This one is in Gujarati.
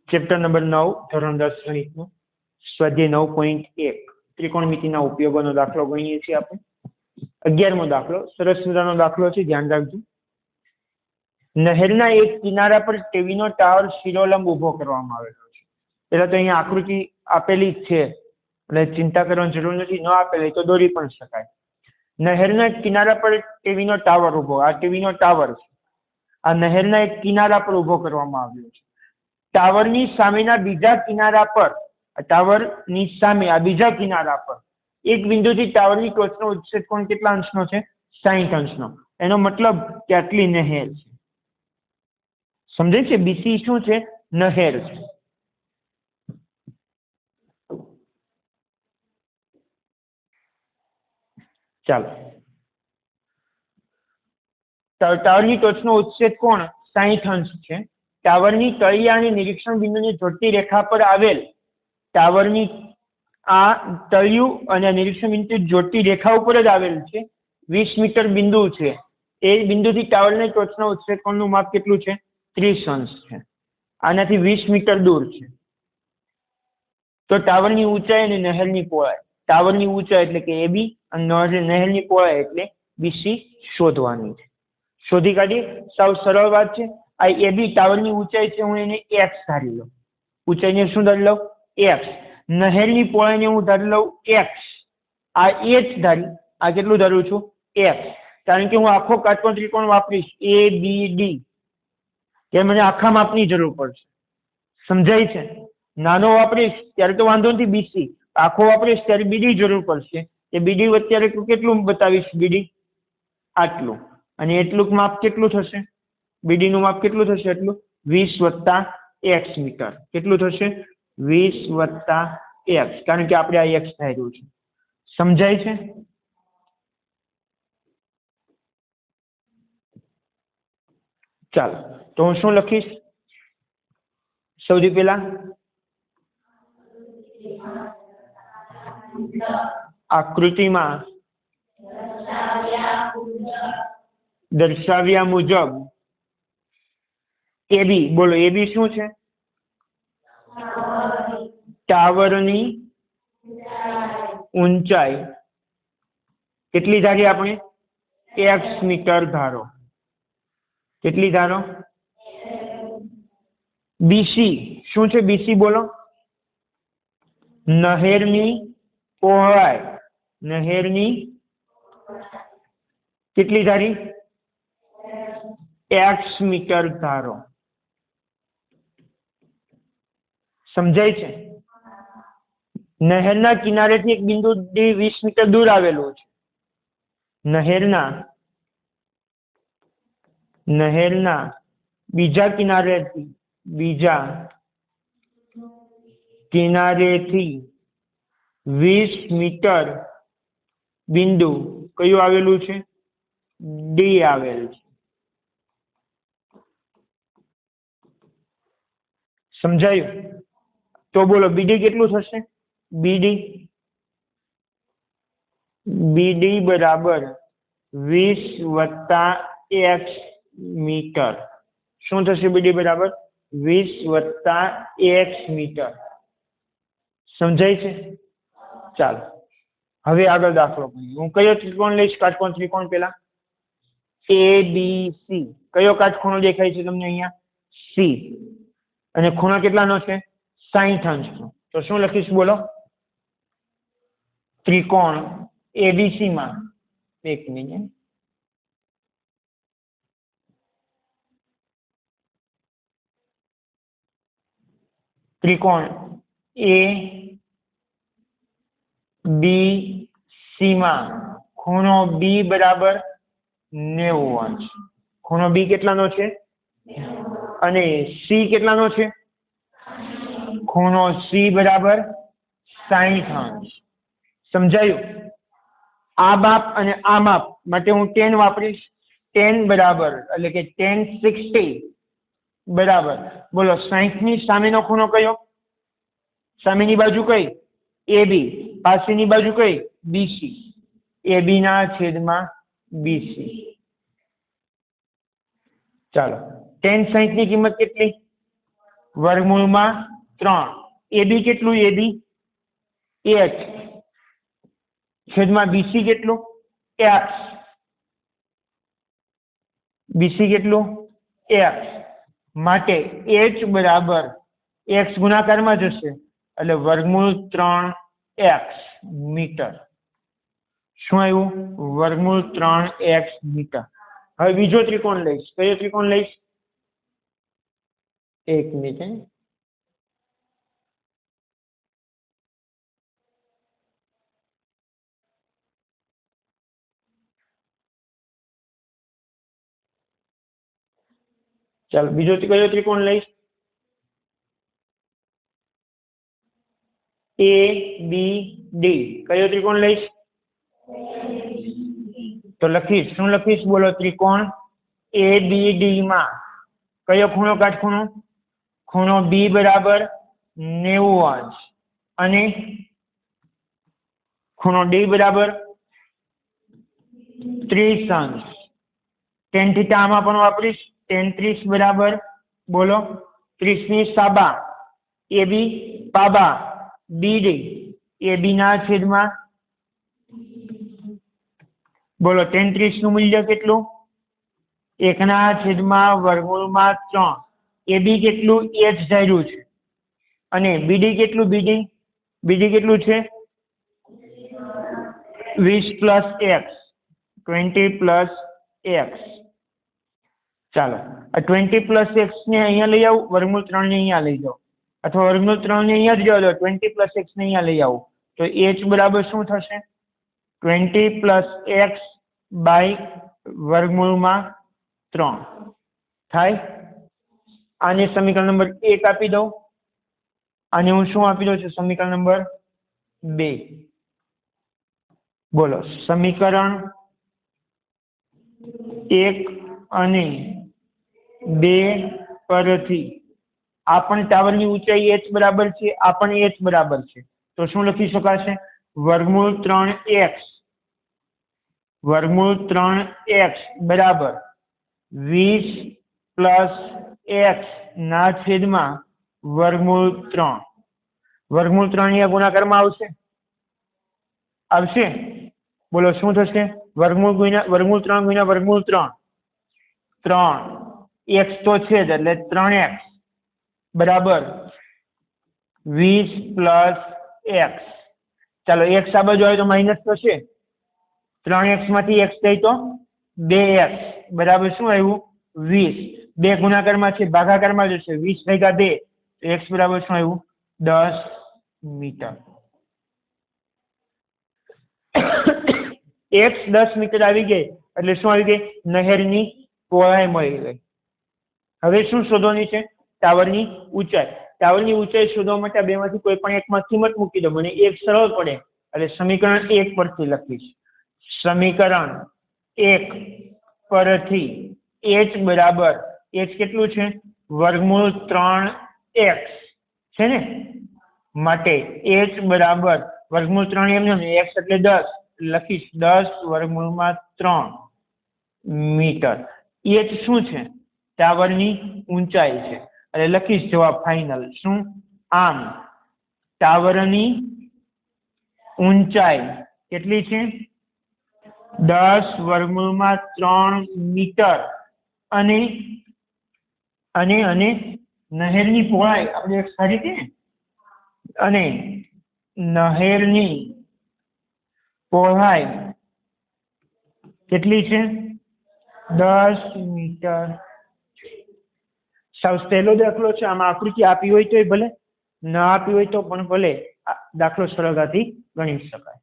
ચેપ્ટર નંબર 9 ધોરણ 10 ગણિતનું સ્વાધ્યાય 9.1 ત્રિકોણમિતિના ઉપયોગોનો દાખલો ગણીએ છીએ આપણે. 11મો દાખલો સરસ મજાનો દાખલો છે, ધ્યાન રાખજો. નહેરના એક કિનારા પર ટીવીનો ટાવર શિરોલંબ ઊભો કરવામાં આવેલો છે. પહેલા તો અહીંયા આકૃતિ આપેલી જ છે એટલે ચિંતા કરવાની જરૂર નથી, ન આપેલી તો દોરી પણ શકાય. નહેરના કિનારા પર ટીવીનો ટાવર ઊભો, આ ટીવીનો ટાવર છે. આ નહેરના એક કિનારા પર ઊભો કરવામાં આવ્યો છે. ટાવરની સામેના બીજા કિનારા પર, ટાવરની સામે આ બીજા કિનારા પર એક બિંદુથી ટાવરની ટોચનો ઉચ્છેદ કોણ કેટલા અંશનો છે? 60 અંશનો. એનો મતલબ કે આટલી નહેર છે. સમજાય છે? બીસી શું છે? નહેર છે. ચાલો, ટાવરની ટોચનો ઉચ્છેદ કોણ 60 અંશ છે. ટાવરની તળિયા અને નિરીક્ષણ બિંદુની જોડતી રેખા પર આવેલ ટાવરની આ તળિયું અને નિરીક્ષણ બિંદુ જોડતી રેખા ઉપર જ આવેલ છે 20 મીટર બિંદુ છે. એ બિંદુથી ટાવરની ટોચનો ઉચ્છેદ કોણનું માપ કેટલું છે? 30 અંશ છે. આનાથી 20 મીટર દૂર છે. તો ટાવરની ઊંચાઈ અને નહેરની પહોળાઈ, ટાવરની ઊંચાઈ એટલે કે AB અને નહેરની પહોળાઈ એટલે BC શોધવાની છે. શોધી કાઢીએ, સાવ સરળ વાત છે. આ AB ટાવરની ઊંચાઈ છે, હું એને x ધારી લઉં. ઊંચાઈને શું ધારી લઉં? x. નહેરની પહોળાઈને હું ધારી લઉં x. આ h ધારી, આ કેટલું ધારું છું? x. કારણ કે હું આખો કાટકોણ ત્રિકોણ વાપરીશ ABD, કે મને આખા માપની જરૂર પડશે. સમજાય છે? નાનો વાપરીશ ત્યારે તો વાંધો નથી, BC. આખો વાપરીશ ત્યારે BD જરૂર પડશે. એ BD અત્યારે કેટલું બતાવીશ? BD આટલું. અને એટલું માપ કેટલું થશે? BD નું માપ કેટલું થશે? એટલું 20 + x મીટર. કેટલું થશે? 20 + x. કારણ કે આપણે આ x ધાર્યું છે. સમજાય છે? ચાલો, તો હું શું લખીશ? સૌથી પહેલા આકૃતિમાં દર્શાવ્યા મુજબ AB, બોલો AB શું છે? ટાવરની ઊંચાઈ કેટલી ધારી આપણે? x મીટર ધારો. કેટલી ધારો? BC શું છે? BC બોલો. નહેરની પહોળાઈ, નહેરની કેટલી ધારી? x મીટર ધારો. સમજાય છે? નહેરના કિનારેથી એક બિંદુ 20 મીટર દૂર આવેલું છે. નહેરના બીજા કિનારેથી 20 મીટર બિંદુ કયું આવેલું છે? D આવેલ છે. સમજાયું? તો બોલો BD કેટલું થશે? BD બરાબર 20 + x મીટર. શું થશે? BD બરાબર 20 + x મીટર. સમજાય છે? ચાલો, હવે આગળ દાખલો ગણીએ. હું કયો ત્રિકોણ લઈશ? કાટકોણ ત્રિકોણ. પેલા ABC. કયો કાટખૂણો દેખાય છે તમને અહીંયા? C. અને ખૂણો કેટલાનો છે? 60 અંશનો. તો શું લખીશ બોલો? ત્રિકોણ ABC માં, એક મિનિટ, ત્રિકોણ ABC માં ખૂણો B બરાબર 90 અંશ. ખૂણો B કેટલાનો છે? અને C કેટલાનો છે? ખૂણો C બરાબર 60 અંશ. સમજાયું? આ માપ અને આ માપ માટે હું tan વાપરીશ. tan બરાબર એટલે કે tan 60 બરાબર, બોલો 60 ની સામેનો ખૂણો કયો? સામેની બાજુ કઈ? AB. પાસેની બાજુ કઈ? BC. AB ના છેદમાં BC. ચાલો, tan 60 ની કિંમત કેટલી? વર્ગમૂળમાં 3 AB કેટલું AB h છેદમાં BC કેટલું x BC કેટલું x માટે h બરાબર x ગુણાકારમાં જશે એટલે વર્ગમૂળ 3x મીટર શું આવ્યું વર્ગમૂળ 3x મીટર હવે બીજો ત્રિકોણ લઈશ કયો ત્રિકોણ લઈશ એક મિનિટ ચાલો બીજો કયો ત્રિકોણ લઈશ ABD કયો ત્રિકોણ લઈશ તો લખીશ શું લખીશ બોલો ત્રિકોણ ABD માં કયો ખૂણો કાટખૂણો ખૂણો B બરાબર 90 અંશ અને ખૂણો D બરાબર 30 અંશ tan થીટા આમાં પણ વાપરીશ tan 30 બરાબર બોલો 30 ની સાબા AB પાબા BD AB ના છેદમાં બોલો tan 30 નું મૂલ્ય કેટલું 1 ના છેદમાં વર્ગમૂળમાં 3 AB કેટલું h ધાર્યું છે અને BD કેટલું BD કેટલું છે 20 plus x 20 plus x ચાલો આ 20 plus x ને અહીંયા લઈ આવું વર્ગમૂળ 3 ને અહીંયા લઈ જાઓ અથવા વર્ગમૂળ 3 ને અહીંયા જ જવા દો 20 plus x ને અહીંયા લઈ આવું તો h બરાબર શું થશે 20 plus x by વર્ગમૂળમાં 3 થાય આને સમીકરણ નંબર 1 આપી દઉં આને હું શું આપી દઉં છું સમીકરણ નંબર 2 બોલો સમીકરણ 1 અને 2 પરથી આ પણ ટાવરની ઊંચાઈ h બરાબર છે આ પણ h બરાબર છે તો શું લખી શકાશે વર્ગમૂળ 3x બરાબર 20 plus x ના છેદમાં વર્ગમૂળ 3 વર્ગમૂળ 3 અહીંયા ગુણાકારમાં આવશે બોલો શું થશે વર્ગમૂળ 3 ગુણ્યા વર્ગમૂળ 3 x તો છે જ એટલે 3x બરાબર 20 plus x ચાલો x આ બાજુ આવે તો માઇનસ થશે 3x માંથી x જાય તો 2x બરાબર શું આવ્યું 20 2 ગુણાકારમાં છે ભાગાકારમાં જશે 20 ભાગ્યા 2 તો x બરાબર શું આવ્યું 10 મીટર x 10 મીટર આવી ગઈ એટલે શું આવી ગઈ નહેરની પહોળાઈ મળી ગઈ હવે શું શોધવાની છે ટાવરની ઊંચાઈ શોધવા માટે આ બેમાંથી કોઈ પણ એકમાં કિંમત મૂકી દો મને એક સરળ પડે એટલે સમીકરણ 1 પરથી લખીશ સમીકરણ 1 પરથી h બરાબર h કેટલું છે વર્ગમૂળ 3x છે ને માટે h બરાબર વર્ગમૂળ 3 એમ x એટલે 10 લખીશ 10 વર્ગમૂળમાં 3 મીટર h શું છે ટાવરની ઊંચાઈ છે એટલે લખીશ જવાબ ફાઇનલ શું આમ ટાવરની ઊંચાઈ કેટલી છે 10 વર્ગમૂળમાં 3 મીટર અને નહેરની પહોળાઈ આપણે એક સારી કે અને નહેરની પહોળાઈ કેટલી છે 10 મીટર સાવ સહેલો દાખલો છે આમાં આકૃતિ આપી હોય તો ભલે ન આપી હોય તો પણ ભલે દાખલો સરળતાથી ગણી શકાય